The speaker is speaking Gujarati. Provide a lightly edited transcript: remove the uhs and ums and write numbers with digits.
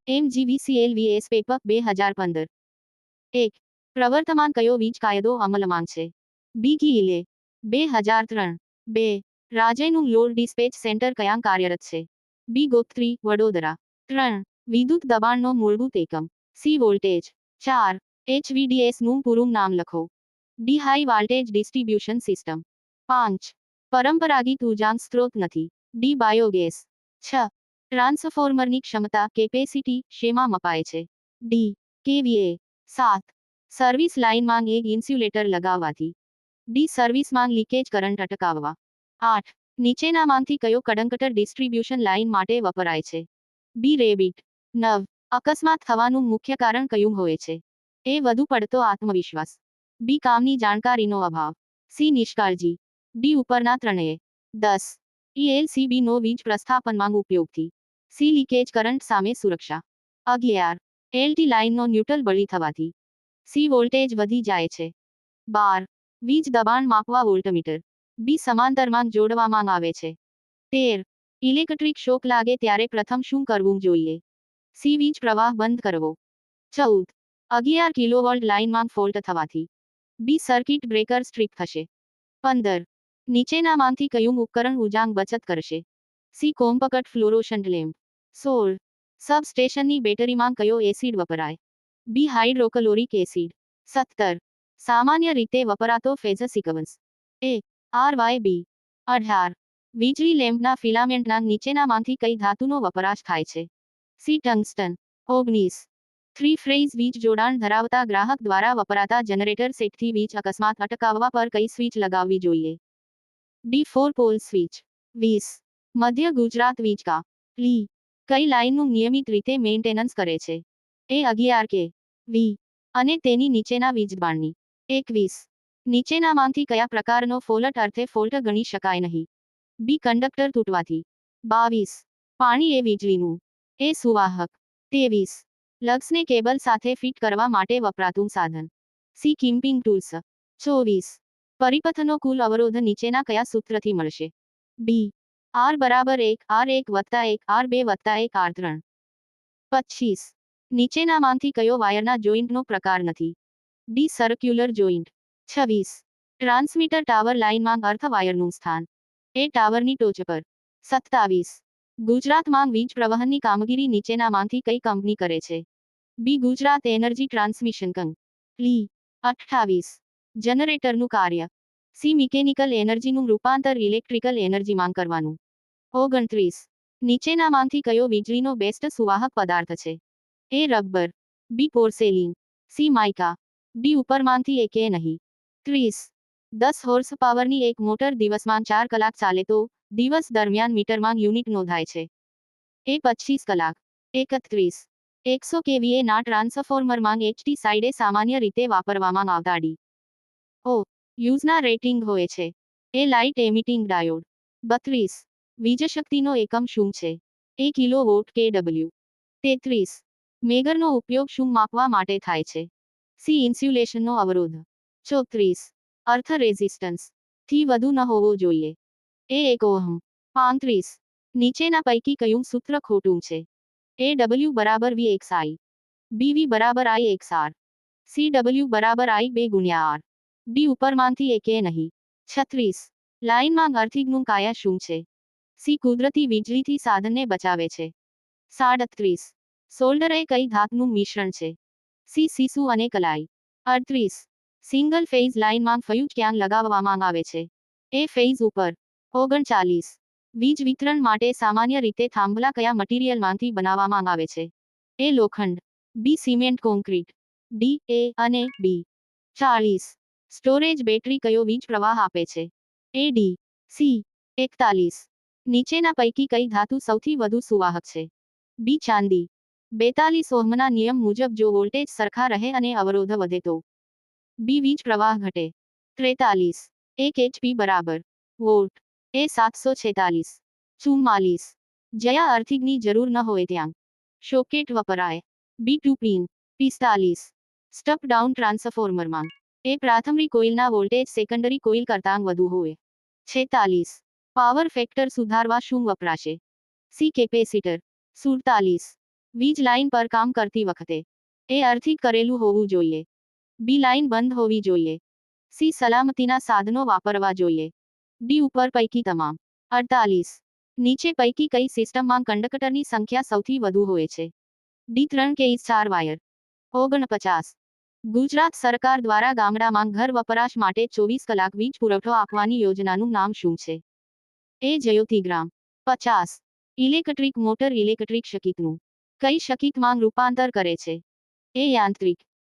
MGVCLVS paper 2015 1. પ્રવર્તમાન કયો વીજ કાયદો અમલમાં છે? બી ગીલે 2003 2. રાજ્યનું લોડ ડિસ્પેચ સેન્ટર ક્યાં કાર્યરત છે? બી ગોત્રી વડોદરા 3. વિદ્યુત દબાણનો મૂળભૂત એકમ સી વોલ્ટેજ 4. HVDS નું પૂરું નામ લખો. D high voltage distribution system 5. પરંપરાગત ઉર્જા સ્ત્રોત નથી. D biogas 6. ટ્રાન્સફોર્મરની ક્ષમતા કેપેસિટી શેમાં મપાય છે? D kVA 7. સર્વિસ લાઇનમાં એક ઇન્સ્યુલેટર લગાવવાથી. ડી સર્વિસમાં લીકેજ કરંટ અટકાવવા. 8. નીચેનામાંથી કયો કડંકટર ડિસ્ટ્રીબ્યુશન લાઇન માટે વપરાય છે? બી રેબિટ 9. અકસ્માત થવાનું મુખ્ય કારણ કયું હોય છે? એ વધુ પડતો આત્મવિશ્વાસ. બી કામની જાણકારીનો અભાવ. સી નિષ્કાળજી. ડી ઉપરના ત્રણેય. 10. ELCB નો વીજ પ્રસ્થાપનમાં ઉપયોગથી. સી લીકેજ કરંટ સામે સુરક્ષા. 11. LT લાઇનનો ન્યુટ્રલ બળી થવાથી. સી વોલ્ટેજ વધી જાય છે. 12. વીજ દબાણ માપવા વોલ્ટમીટર. બી સમાંતરમાં જોડવામાં આવે છે. 13. ઇલેક્ટ્રિક શોક લાગે ત્યારે પ્રથમ શું કરવું જોઈએ? સી વીજ પ્રવાહ બંધ કરવો. 14. 11 કિલોવોલ્ટ લાઇનમાં ફોલ્ટ થવાથી. બી સર્કિટ બ્રેકર સ્ટ્રીપ થશે. 15. નીચેનામાંથી કયું ઉપકરણ ઉર્જાની બચત કરશે? C compact fluorescent lamp. 16. સબસ્ટેશનની બેટરીમાં કયો એસિડ વપરાય? બી હાઇડ્રોક્લોરિક એસિડ. 17. સામાન્ય રીતે વપરાતો ફેઝર સિક્વન્સ. એ RY બી. 18. વીજળી લેમ્પના ફિલામેન્ટના નીચેનામાંથી કઈ ધાતુનો વપરાશ થાય છે? C tungsten. 19. 3 ફેઝ વીજ જોડાણ ધરાવતા ગ્રાહક દ્વારા વપરાતા જનરેટર સેટથી વીજ અકસ્માત અટકાવવા પર કઈ સ્વિચ લગાવવી જોઈએ? D 4 pole switch. 20. મધ્ય ગુજરાત વીજકા લી કઈ લાઇનનું નિયમિત રીતે મેન્ટેનન્સ કરે છે? એ 11 કે વી અને તેની નીચેના વીજદબાણની. 21. નીચેનામાંથી કયા પ્રકારનો ફોલ્ટ અર્થે ફોલ્ટ ગણી શકાય નહીં? બી કંડક્ટર તૂટવાથી. 22. પાણી એ વીજળીનું એ સુવાહક. 23. લગ્સને કેબલ સાથે ફિટ કરવા માટે વપરાતું સાધન. C કિમ્પિંગ tools. 24. પરિપથનો કુલ અવરોધ નીચેના કયા સૂત્રથી મળશે? બી R બરાબર 1 R1 વત્તા 1 R2 વત્તા 1 R3. 25. નીચેનામાંથી કયો વાયરના જોઈન્ટનો પ્રકાર નથી? D circular joint. 26. Transmitter tower લાઇનમાં અર્થ વાયરનું સ્થાન. એ ટાવરની ટોચ પર. 27. ગુજરાતમાં વીજ પ્રવહનની કામગીરી નીચેનામાંથી કઈ કંપની કરે છે? બી ગુજરાત એનર્જી ટ્રાન્સમિશન કંપની. 28. જનરેટરનું કાર્ય. સી મિકેનિકલ એનર્જીનું રૂપાંતર ઇલેક્ટ્રિકલ એનર્જીમાં કરવાનું. 29. નીચેનામાંથી કયો વીજળીનો બેસ્ટ સુવાહક પદાર્થ છે? એ રબર. બી પોર્સેલિન. C mica. ડી ઉપરમાંથી એકે નહીં. 30. 10 હોર્સ પાવરની એક મોટર દિવસમાં 4 કલાક ચાલે તો દિવસ દરમિયાન મીટરમાં યુનિટ નોંધાય છે. એ 25 કલાક. 31. 100 kVA ના ટ્રાન્સફોર્મરમાં HT સાઇડે સામાન્ય રીતે વાપરવામાં આવતા ડી ઓ યુઝના રેટિંગ હોય છે. એ લાઇટ એમિટિંગ ડાયોડ. 32. વીજશક્તિનો એકમ શું છે? એ કિલોવોટ kW. 33. મેગરનો ઉપયોગ શું માપવા માટે થાય છે? સી ઇન્સ્યુલેશનનો અવરોધ. 34. અર્થ રેઝિસ્ટન્સ થી વધુ ન હોવો જોઈએ. એ 1 ઓહમ. 35. નીચેના પૈકી કયું સૂત્ર ખોટું છે? એ W બરાબર VXI. બી V બરાબર IXR. સી W બરાબર I2 ગુણ્યા R. ડી ઉપરમાંથી એકે નહીં. 36. લાઇનમાં અર્થિંગનું કાયા શું છે? સી કુદરતી વીજળીથી સાધનને બચાવે છે. 37. સોલ્ડર એ કઈ ધાતુનું મિશ્રણ છે? સી સીસુ અને કલાઈ. 38. સિંગલ ફેઝ લાઇનમાં ફ્યુઝ ક્યાં લગાવવામાં આવે છે? એ ફેઝ ઉપર. 39. વીજ વિતરણ માટે સામાન્ય રીતે થાંભલા કયા મટીરીયલમાંથી બનાવવામાં આવે છે? એ લોખંડ. બી સિમેન્ટ કોન્ક્રીટ. ડી એ અને બી. 40. સ્ટોરેજ બેટરી કયો વીજ પ્રવાહ આપે છે? એ ડી સી. 41. નીચેના પૈકી કઈ ધાતુ સૌથી વધુ સુવાહક છે? બી ચાંદી. 42 ઓહમના નિયમ મુજબ જો વોલ્ટેજ સરખા રહે અને અવરોધ વધે તો બી વીજ પ્રવાહ ઘટે. 43. 1 HP બરાબર વોલ્ટ. એ 746. 44. જ્યાં અર્થિંગની જરૂર ન હોય ત્યાં શોકેટ વપરાય. બી 2 પિન. 45. સ્ટપ ડાઉન ટ્રાન્સફોર્મરમાં એ પ્રાથમિક કોઇલના વોલ્ટેજ સેકન્ડરી કોઇલ કરતાં વધુ હોય. 46. પાવર ફેક્ટર સુધારવા શું વપરાશે? C capacitor. 47. વીજ લાઇન પર કામ કરતી વખતે એ આર્થિક કરેલું હોવું જોઈએ. બી લાઇન બંધ હોવી જોઈએ. સી સલામતીના સાધનો વાપરવા જોઈએ. ડી ઉપર પૈકી તમામ. 48. નીચે પૈકી કઈ સિસ્ટમમાં કંડક્ટરની સંખ્યા સૌથી વધુ હોય છે? ડી 3 કે 4 વાયર. 49. ગુજરાત સરકાર દ્વારા ગામડામાં ઘર વપરાશ માટે 24 કલાક વીજ પુરવઠો આપવાની યોજનાનું નામ શું છે? એ જ્યોતિગ્રામ. 50. ઇલેક્ટ્રિક મોટર ઇલેક્ટ્રિક શકિતનું કઈ શકિતમાં રૂપાંતર કરે છે? એ યાંત્રિક.